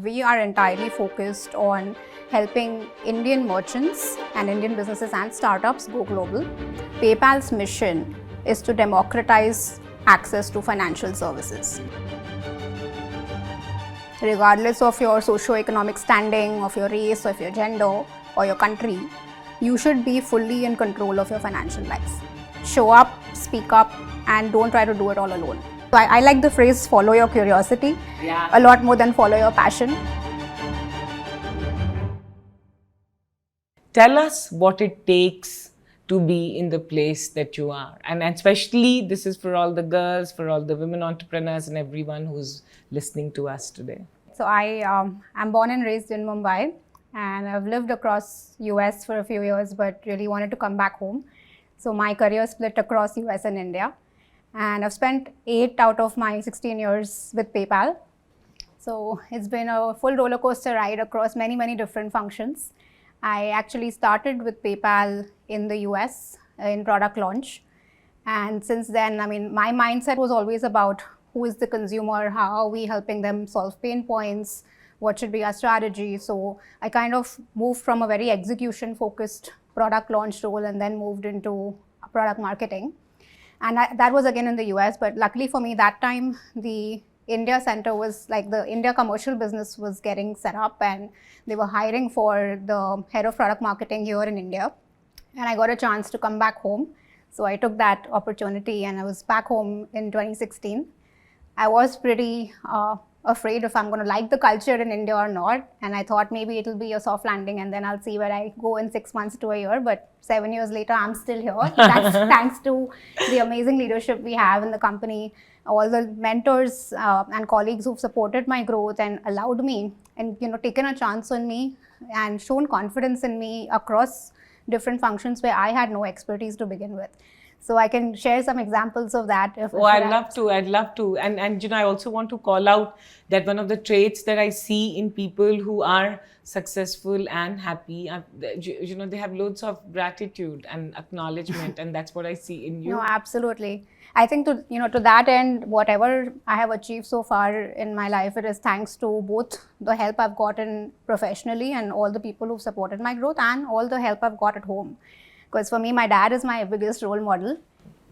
we are entirely focused on helping Indian merchants and Indian businesses and startups go global. PayPal's mission is to democratize access to financial services. Regardless of your socio-economic standing, of your race, of your gender, or your country, you should be fully in control of your financial life. Show up, speak up, and don't try to do it all alone. So I like the phrase follow your curiosity a lot more than follow your passion. Tell us what it takes to be in the place that you are. And especially this is for all the girls, for all the women entrepreneurs and everyone who's listening to us today. So I'm born and raised in Mumbai, and I've lived across US for a few years, but really wanted to come back home. So my career split across US and India. And I've spent 8 out of my 16 years with PayPal. So it's been a full roller coaster ride across many, many different functions. I actually started with PayPal in the US in product launch. And since then, my mindset was always about who is the consumer, how are we helping them solve pain points, what should be our strategy. So I kind of moved from a very execution-focused product launch role and then moved into product marketing. And that was again in the US, but luckily for me that time, the India center was like the India commercial business was getting set up and they were hiring for the head of product marketing here in India. And I got a chance to come back home. So I took that opportunity and I was back home in 2016. I was pretty afraid if I'm going to like the culture in India or not. And I thought maybe it'll be a soft landing and then I'll see where I go in 6 months to a year. But 7 years later, I'm still here. That's thanks to the amazing leadership we have in the company, all the mentors and colleagues who've supported my growth and allowed me and taken a chance on me and shown confidence in me across different functions where I had no expertise to begin with. So I can share some examples of that. I'd love to. And I also want to call out that one of the traits that I see in people who are successful and happy, they have loads of gratitude and acknowledgement, and that's what I see in you. No, absolutely. I think to that end, whatever I have achieved so far in my life, it is thanks to both the help I've gotten professionally and all the people who've supported my growth and all the help I've got at home. Because for me, my dad is my biggest role model.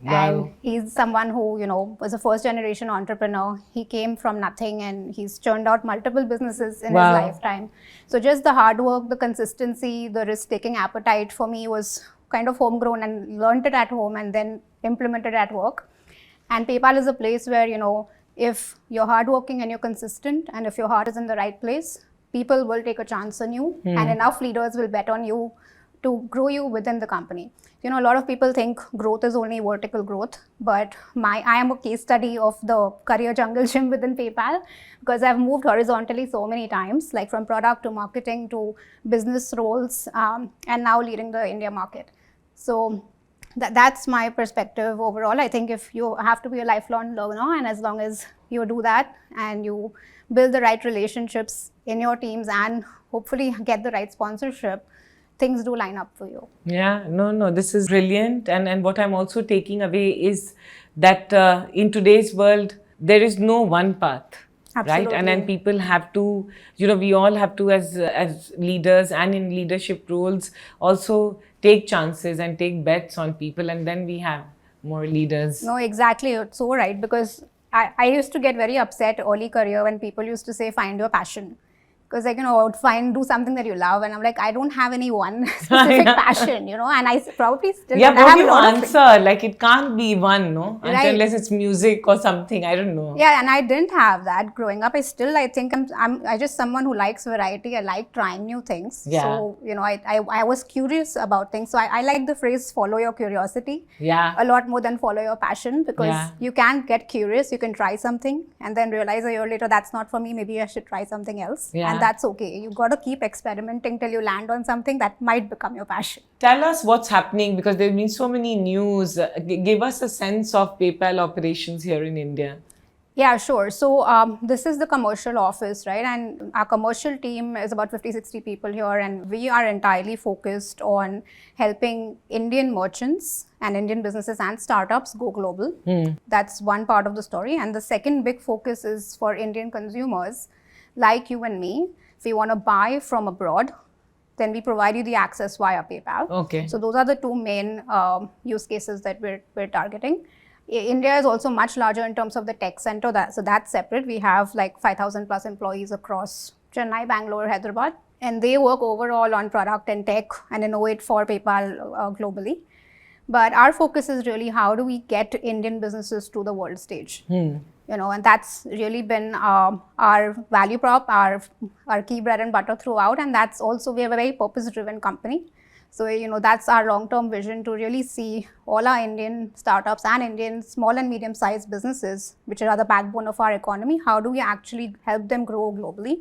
Wow. And he's someone who, was a first generation entrepreneur. He came from nothing and he's churned out multiple businesses in his lifetime. So just the hard work, the consistency, the risk-taking appetite for me was kind of homegrown and learned it at home and then implemented at work. And PayPal is a place where, if you're hardworking and you're consistent and if your heart is in the right place, people will take a chance on you and enough leaders will bet on you to grow you within the company. A lot of people think growth is only vertical growth, but I am a case study of the career jungle gym within PayPal because I've moved horizontally so many times, like from product to marketing to business roles, and now leading the India market. So that's my perspective overall. I think if you have to be a lifelong learner, and as long as you do that and you build the right relationships in your teams and hopefully get the right sponsorship, things do line up for you. Yeah, no, this is brilliant. And what I'm also taking away is that in today's world, there is no one path. Absolutely. Right? And then people have to, we all have to as leaders and in leadership roles also take chances and take bets on people, and then we have more leaders. No, exactly. It's so right, because I used to get very upset early career when people used to say, find your passion. Because do something that you love, and I'm like, I don't have any one specific passion, and I probably still don't have you answer, like it can't be one, no? Unless it's music or something, I don't know. Yeah, and I didn't have that growing up. I think I'm just someone who likes variety. I like trying new things. Yeah. So, I was curious about things. So I like the phrase follow your curiosity a lot more than follow your passion, because you can get curious, you can try something and then realize a year later, that's not for me, maybe I should try something else. And that's okay. You've got to keep experimenting till you land on something that might become your passion. Tell us what's happening, because there have been so many news. Give us a sense of PayPal operations here in India. Yeah, sure. So this is the commercial office, right? And our commercial team is about 50-60 people here, and we are entirely focused on helping Indian merchants and Indian businesses and startups go global. That's one part of the story. And the second big focus is for Indian consumers, like you and me, if you want to buy from abroad, then we provide you the access via PayPal. Okay. So those are the two main use cases that we're targeting. India is also much larger in terms of the tech center. So that's separate. We have like 5,000 plus employees across Chennai, Bangalore, Hyderabad, and they work overall on product and tech and innovate for PayPal globally. But our focus is really how do we get Indian businesses to the world stage. And that's really been our value prop, our key bread and butter throughout. And that's also, we have a very purpose-driven company. So, that's our long-term vision, to really see all our Indian startups and Indian small and medium-sized businesses, which are the backbone of our economy, how do we actually help them grow globally?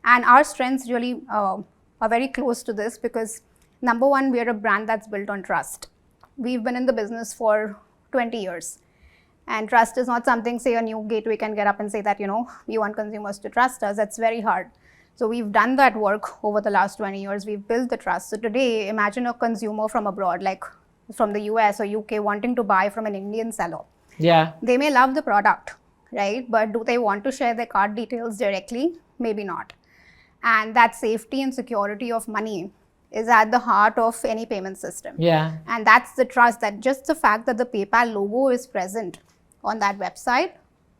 And our strengths really are very close to this, because number one, we are a brand that's built on trust. We've been in the business for 20 years. And trust is not something, say, a new gateway can get up and say that, we want consumers to trust us. That's very hard. So we've done that work over the last 20 years. We've built the trust. So today, imagine a consumer from abroad, like from the US or UK, wanting to buy from an Indian seller. Yeah. They may love the product, right? But do they want to share their card details directly? Maybe not. And that safety and security of money is at the heart of any payment system. Yeah. And that's the trust, that just the fact that the PayPal logo is present on that website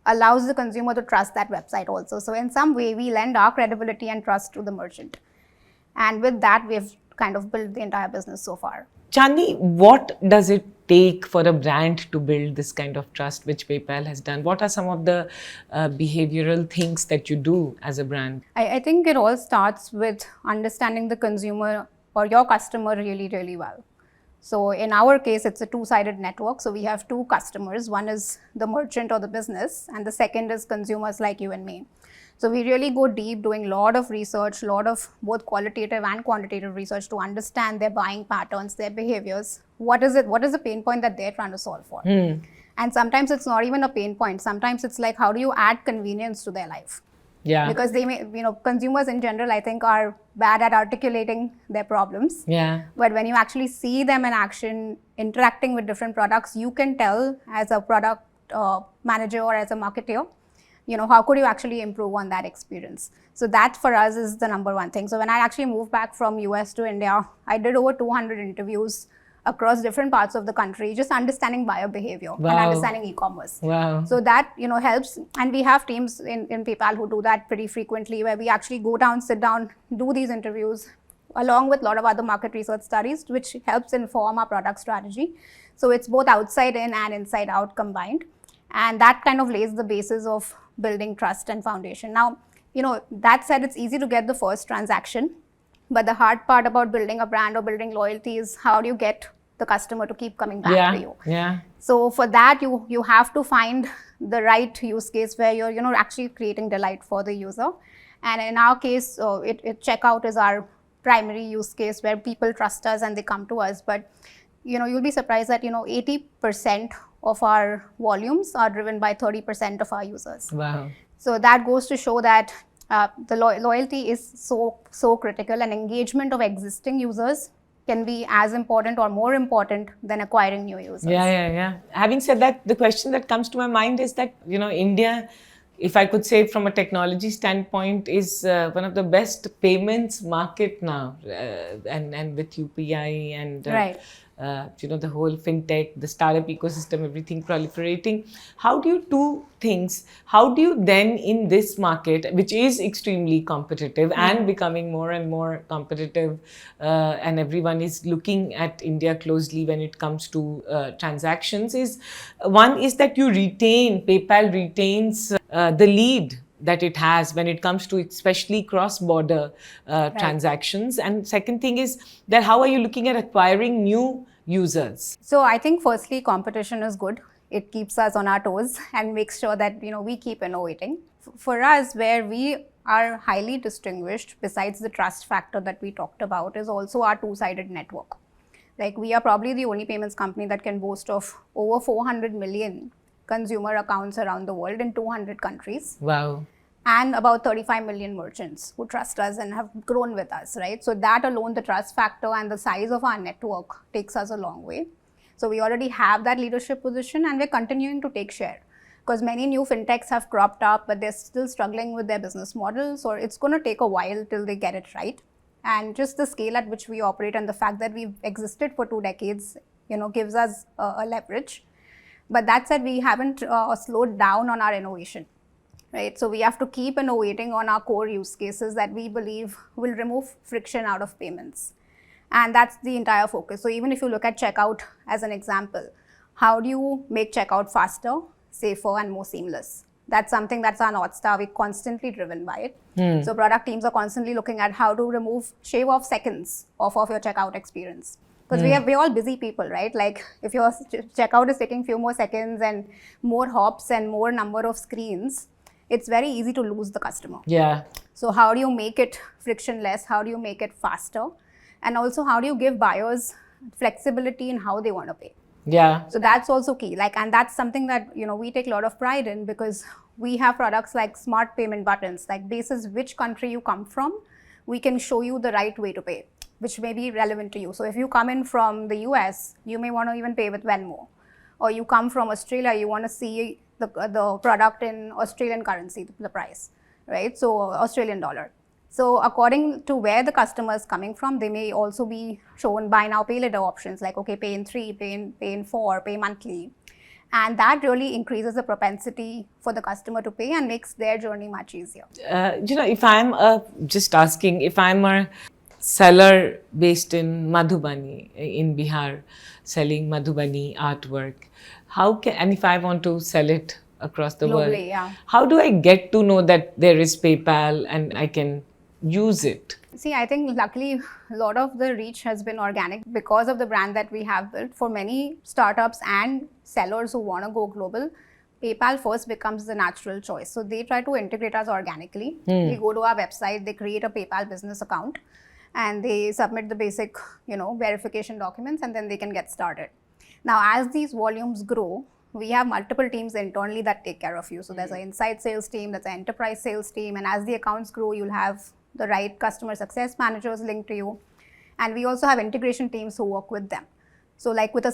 allows the consumer to trust that website also. So in some way, we lend our credibility and trust to the merchant. And with that, we've kind of built the entire business so far. Chandni, what does it take for a brand to build this kind of trust which PayPal has done? What are some of the behavioral things that you do as a brand? I think it all starts with understanding the consumer or your customer really, really well. So in our case, it's a two-sided network. So we have two customers. One is the merchant or the business, and the second is consumers like you and me. So we really go deep, doing a lot of research, a lot of both qualitative and quantitative research to understand their buying patterns, their behaviors. What is the pain point that they're trying to solve for? And sometimes it's not even a pain point. Sometimes it's like, how do you add convenience to their life? Yeah. Because they may, consumers in general, I think, are bad at articulating their problems. Yeah. But when you actually see them in action, interacting with different products, you can tell as a product manager or as a marketer, how could you actually improve on that experience? So that for us is the number one thing. So when I actually moved back from US to India, I did over 200 interviews across different parts of the country, just understanding buyer behavior and understanding e-commerce. Wow. So that, helps. And we have teams in PayPal who do that pretty frequently, where we actually go down, sit down, do these interviews, along with a lot of other market research studies, which helps inform our product strategy. So it's both outside in and inside out combined. And that kind of lays the basis of building trust and foundation. Now, that said, it's easy to get the first transaction. But the hard part about building a brand or building loyalty is how do you get the customer to keep coming back to you? Yeah. So for that, you have to find the right use case where you're actually creating delight for the user. And in our case, checkout is our primary use case where people trust us and they come to us. But you'll be surprised that 80% of our volumes are driven by 30% of our users. Wow. So that goes to show that the loyalty is so critical, and engagement of existing users can be as important or more important than acquiring new users. Yeah. Having said that, the question that comes to my mind is that, India, if I could say from a technology standpoint, is one of the best payments market now, and with UPI and right. The whole fintech, the startup ecosystem, everything proliferating. How do you do things? How do you then, in this market, which is extremely competitive and becoming more and more competitive, and everyone is looking at India closely when it comes to transactions, is that PayPal retains the lead that it has when it comes to especially cross-border transactions. And second thing is that how are you looking at acquiring new users? So I think firstly, competition is good. It keeps us on our toes and makes sure that we keep innovating. For us, where we are highly distinguished, besides the trust factor that we talked about, is also our two-sided network. Like, we are probably the only payments company that can boast of over 400 million consumer accounts around the world in 200 countries. Wow. And about 35 million merchants who trust us and have grown with us, right? So that alone, the trust factor and the size of our network takes us a long way. So we already have that leadership position and we're continuing to take share. because many new fintechs have cropped up, but they're still struggling with their business models, or it's going to take a while till they get it right. And just the scale at which we operate and the fact that we've existed for 2 decades, gives us a leverage. But that said, we haven't slowed down on our innovation, right? So we have to keep innovating on our core use cases that we believe will remove friction out of payments. And that's the entire focus. So even if you look at checkout as an example, how do you make checkout faster, safer, and more seamless? That's something that's our North Star. We're constantly driven by it. So product teams are constantly looking at how to shave off seconds off of your checkout experience. Because we're all busy people, right? Like if your checkout is taking few more seconds and more hops and more number of screens, it's very easy to lose the customer. Yeah. So how do you make it frictionless? How do you make it faster? And also how do you give buyers flexibility in how they want to pay? Yeah. So that's also key. And that's something that, we take a lot of pride in, because we have products like smart payment buttons, like basis which country you come from, we can show you the right way to pay, which may be relevant to you. So if you come in from the US, you may want to even pay with Venmo. Or you come from Australia, you want to see the product in Australian currency, the price, right? So Australian dollar. So according to where the customer is coming from, they may also be shown buy now, pay later options, like, okay, pay in 3, pay in 4, pay monthly. And that really increases the propensity for the customer to pay and makes their journey much easier. If I'm if I'm a seller based in Madhubani, in Bihar, selling Madhubani artwork, and if I want to sell it across the world, yeah. How do I get to know that there is PayPal and I can use it? See, I think luckily a lot of the reach has been organic because of the brand that we have built. For many startups and sellers who want to go global, PayPal first becomes the natural choice. So they try to integrate us organically. They go to our website, they create a PayPal business account, and they submit the basic, verification documents, and then they can get started. Now, as these volumes grow, we have multiple teams internally that take care of you. So there's an inside sales team, there's an enterprise sales team, and as the accounts grow, you'll have the right customer success managers linked to you. And we also have integration teams who work with them. So like with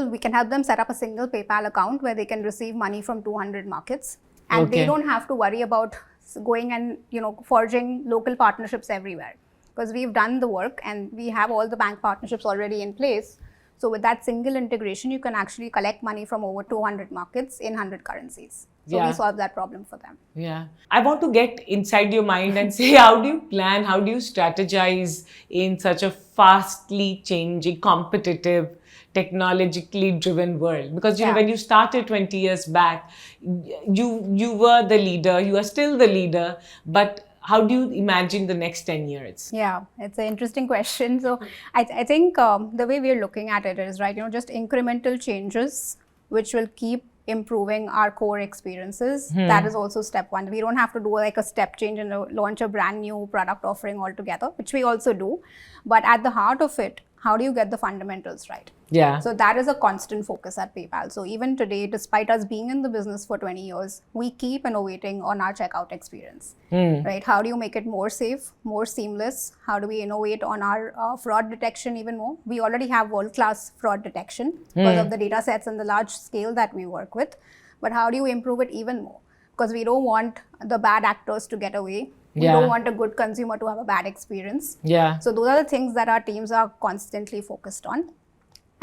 we can help them set up a single PayPal account where they can receive money from 200 markets. And they don't have to worry about going and, forging local partnerships everywhere. Because we've done the work and we have all the bank partnerships already in place. So with that single integration, you can actually collect money from over 200 markets in 100 currencies. So we solve that problem for them. Yeah. I want to get inside your mind and say, how do you plan, how do you strategize in such a fastly changing, competitive, technologically driven world? Because, when you started 20 years back, you were the leader, you are still the leader, but how do you imagine the next 10 years? Yeah, it's an interesting question. So I think the way we're looking at it is, right, just incremental changes, which will keep improving our core experiences. That is also step one. We don't have to do like a step change and launch a brand new product offering altogether, which we also do. But at the heart of it, how do you get the fundamentals right? Yeah. So that is a constant focus at PayPal. So even today, despite us being in the business for 20 years, we keep innovating on our checkout experience, right? How do you make it more safe, more seamless? How do we innovate on our fraud detection even more? We already have world-class fraud detection because of the data sets and the large scale that we work with. But how do you improve it even more? Because we don't want the bad actors to get away. We don't want a good consumer to have a bad experience. Yeah. So those are the things that our teams are constantly focused on.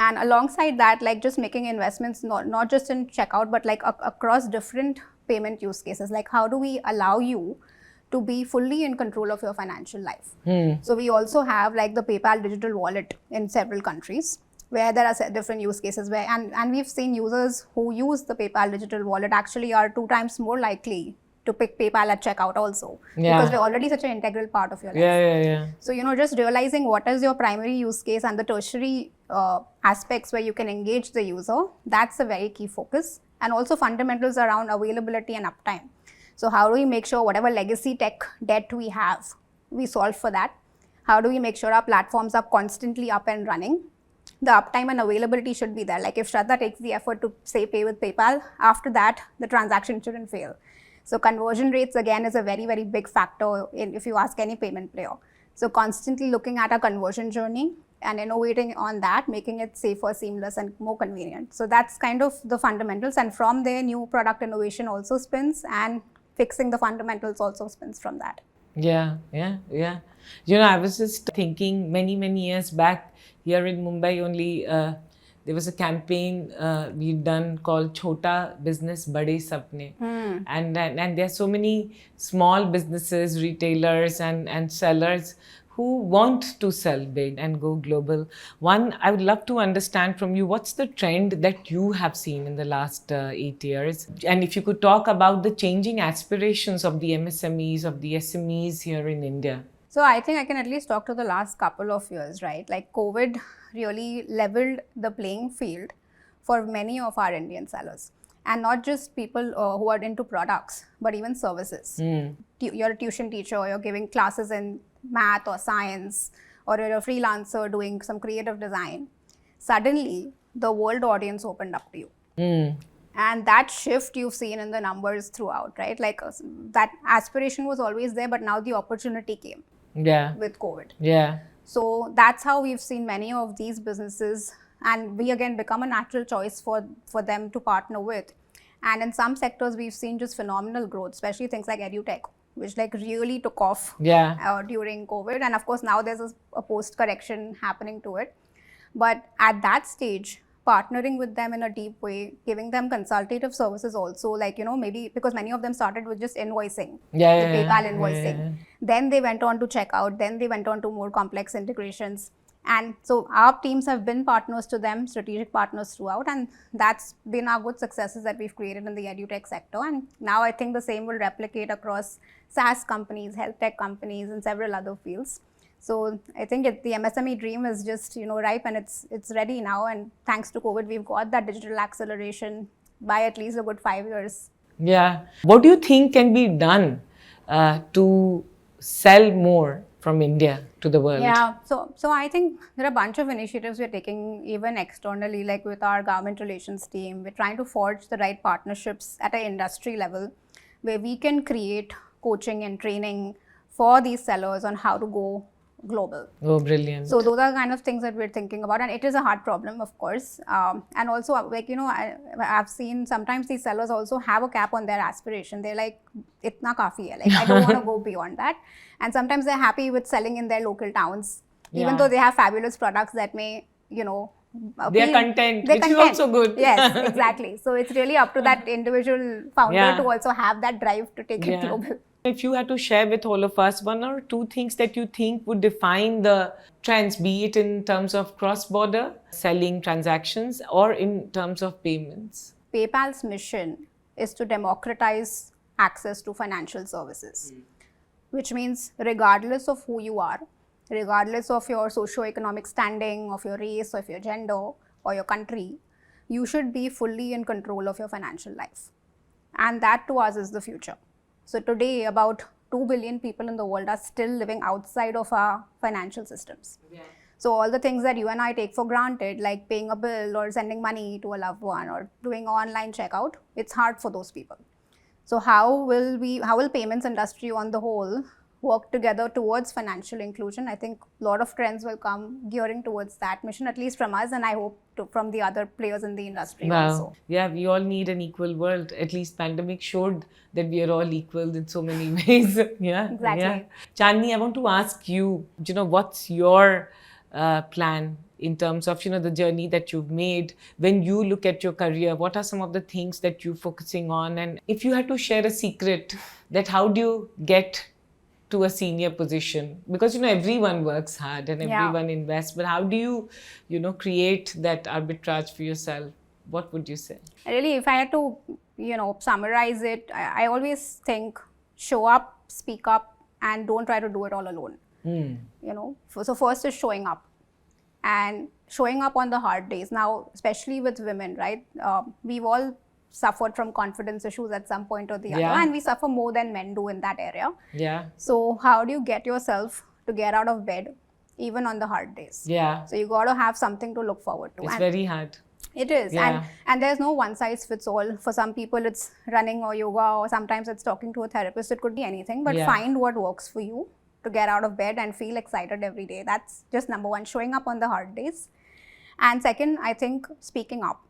And alongside that, like just making investments, not just in checkout, but like across different payment use cases. Like how do we allow you to be fully in control of your financial life? So we also have like the PayPal digital wallet in several countries where there are different use cases where, and we've seen users who use the PayPal digital wallet actually are 2 times more likely to pick PayPal at checkout also, because we're already such an integral part of your life. Yeah. So, just realizing what is your primary use case and the tertiary aspects where you can engage the user, that's a very key focus. And also fundamentals around availability and uptime. So how do we make sure whatever legacy tech debt we have, we solve for that? How do we make sure our platforms are constantly up and running? The uptime and availability should be there. Like if Shradha takes the effort to say pay with PayPal, after that, the transaction shouldn't fail. So conversion rates again is a very, very big factor if you ask any payment player. So constantly looking at our conversion journey and innovating on that, making it safer, seamless, and more convenient. So that's kind of the fundamentals. And from there, new product innovation also spins, and fixing the fundamentals also spins from that. Yeah. I was just thinking many years back here in Mumbai only, there was a campaign we'd done called Chota Business Bade Sapne. And there are so many small businesses, retailers and sellers who want to sell big and go global. One, I would love to understand from you, what's the trend that you have seen in the last 8 years? And if you could talk about the changing aspirations of the MSMEs, of the SMEs here in India. So I think I can at least talk to the last couple of years, right? Like COVID really leveled the playing field for many of our Indian sellers. And not just people who are into products, but even services. You're a tuition teacher, or you're giving classes in math or science, or you're a freelancer doing some creative design. Suddenly, the world audience opened up to you. And that shift you've seen in the numbers throughout, right? Like that aspiration was always there, but now the opportunity came with COVID. Yeah. So that's how we've seen many of these businesses, and we again become a natural choice for them to partner with. And in some sectors, we've seen just phenomenal growth, especially things like edutech, which like really took off during COVID. And of course, now there's a post-correction happening to it. But at that stage, partnering with them in a deep way, giving them consultative services also, like, maybe because many of them started with just invoicing, PayPal invoicing. Then they went on to checkout, then they went on to more complex integrations. And so our teams have been partners to them, strategic partners throughout, and that's been our good successes that we've created in the edutech sector. And now I think the same will replicate across SaaS companies, health tech companies, and several other fields. So I think the MSME dream is just ripe, and it's ready now. And thanks to COVID, we've got that digital acceleration by at least a good 5 years. Yeah. What do you think can be done to sell more from India to the world? Yeah, so I think there are a bunch of initiatives we're taking even externally, like with our government relations team. We're trying to forge the right partnerships at an industry level where we can create coaching and training for these sellers on how to go global. Oh, brilliant. So those are kind of things that we're thinking about, and it is a hard problem, of course. And also, like, I've seen sometimes these sellers also have a cap on their aspiration. They're like, itna kafi hai. Like, I don't want to go beyond that. And sometimes they're happy with selling in their local towns, even though they have fabulous products that may, they're content, which is also good. Yes, exactly. So it's really up to that individual founder to also have that drive to take it global. If you had to share with all of us one or two things that you think would define the trends, be it in terms of cross-border selling transactions or in terms of payments. PayPal's mission is to democratize access to financial services, which means regardless of who you are, regardless of your socio-economic standing, of your race, of your gender, or your country, you should be fully in control of your financial life. And that to us is the future. So today, about 2 billion people in the world are still living outside of our financial systems. So all the things that you and I take for granted, like paying a bill or sending money to a loved one or doing online checkout, it's hard for those people. So how will payments industry on the whole work together towards financial inclusion? I think a lot of trends will come gearing towards that mission, at least from us, and I hope from the other players in the industry also. Yeah, we all need an equal world. At least pandemic showed that we are all equal in so many ways. Exactly. Chandni, I want to ask you, what's your plan in terms of, the journey that you've made? When you look at your career, what are some of the things that you're focusing on? And if you had to share a secret, that how do you get to a senior position? Because, everyone works hard and everyone invests, but how do you, create that arbitrage for yourself? What would you say? Really, if I had to, summarize it, I always think show up, speak up, and don't try to do it all alone. So first is showing up, and showing up on the hard days. Now, especially with women, right? We've all suffered from confidence issues at some point or the other, and we suffer more than men do in that area. So how do you get yourself to get out of bed even on the hard days? So you got to have something to look forward to. It's very hard. It is. And there's no one size fits all. For some people it's running or yoga, or sometimes it's talking to a therapist. It could be anything, but find what works for you to get out of bed and feel excited every day. That's just number one, showing up on the hard days. And second, I think speaking up.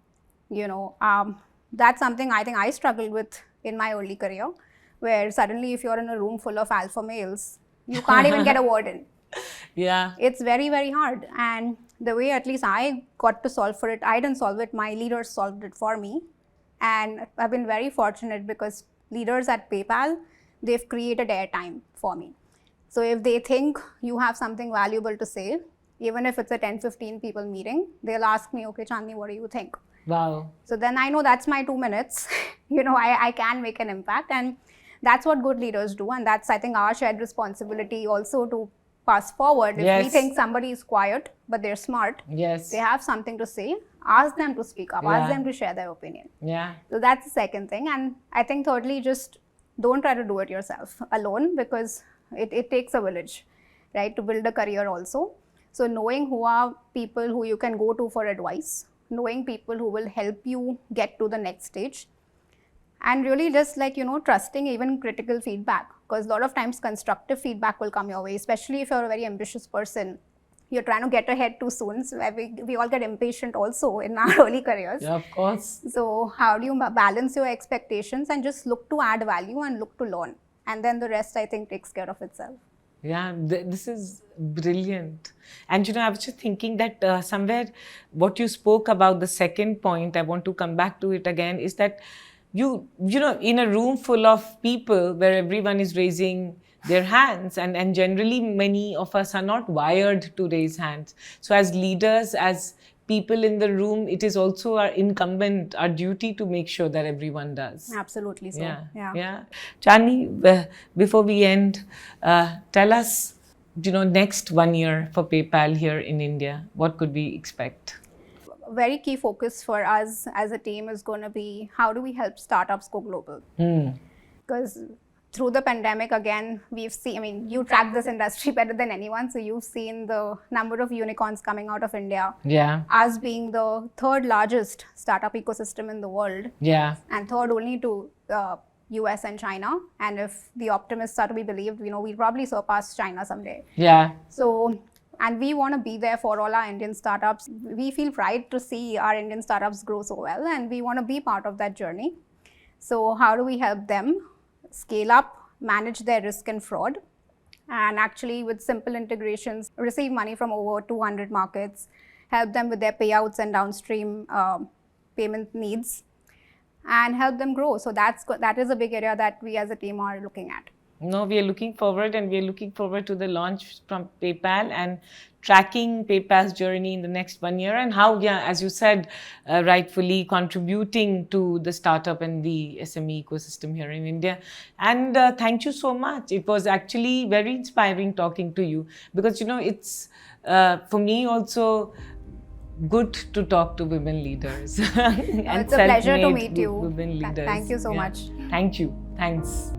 That's something I think I struggled with in my early career, where suddenly if you're in a room full of alpha males, you can't even get a word in. Yeah. It's very, very hard. And the way at least I got to solve for it, I didn't solve it, my leaders solved it for me. And I've been very fortunate because leaders at PayPal, they've created airtime for me. So if they think you have something valuable to say, even if it's a 10-15 people meeting, they'll ask me, okay, Chandni, what do you think? Wow. So then I know that's my 2 minutes. I can make an impact. And that's what good leaders do. And that's, I think, our shared responsibility also to pass forward. If we think somebody is quiet, but they're smart, yes, they have something to say, ask them to speak up, ask them to share their opinion. Yeah. So that's the second thing. And I think thirdly, just don't try to do it yourself alone, because it takes a village, right, to build a career also. So knowing who are people who you can go to for advice, knowing people who will help you get to the next stage, and really just trusting even critical feedback, because a lot of times constructive feedback will come your way, especially if you're a very ambitious person. You're trying to get ahead too soon. So we all get impatient also in our early careers. Yeah, of course. So how do you balance your expectations and just look to add value and look to learn? And then the rest, I think, takes care of itself. Yeah, this is brilliant. And I was just thinking that somewhere what you spoke about, the second point, I want to come back to it again, is that in a room full of people where everyone is raising their hands, and generally many of us are not wired to raise hands. So as leaders, as people in the room, it is also our incumbent, our duty to make sure that everyone does. Absolutely so. Yeah. Chandni, before we end, tell us, next 1 year for PayPal here in India, what could we expect? Very key focus for us as a team is going to be, how do we help startups go global? Because through the pandemic, again, we've seen, you track this industry better than anyone. So you've seen the number of unicorns coming out of India. Yeah. Us being the third largest startup ecosystem in the world. Yeah. And third only to US and China. And if the optimists are to be believed, we'll probably surpass China someday. Yeah. So, and we want to be there for all our Indian startups. We feel pride to see our Indian startups grow so well, and we want to be part of that journey. So how do we help them scale up, manage their risk and fraud, and actually with simple integrations, receive money from over 200 markets, help them with their payouts and downstream payment needs, and help them grow. So that is a big area that we as a team are looking at. No, we are looking forward, and we are looking forward to the launch from PayPal and tracking PayPal's journey in the next 1 year, and how, as you said, rightfully contributing to the startup and the SME ecosystem here in India. And thank you so much. It was actually very inspiring talking to you, because, it's for me also good to talk to women leaders. And it's a pleasure to meet you. Women leaders. Thank you so much. Thank you. Thanks.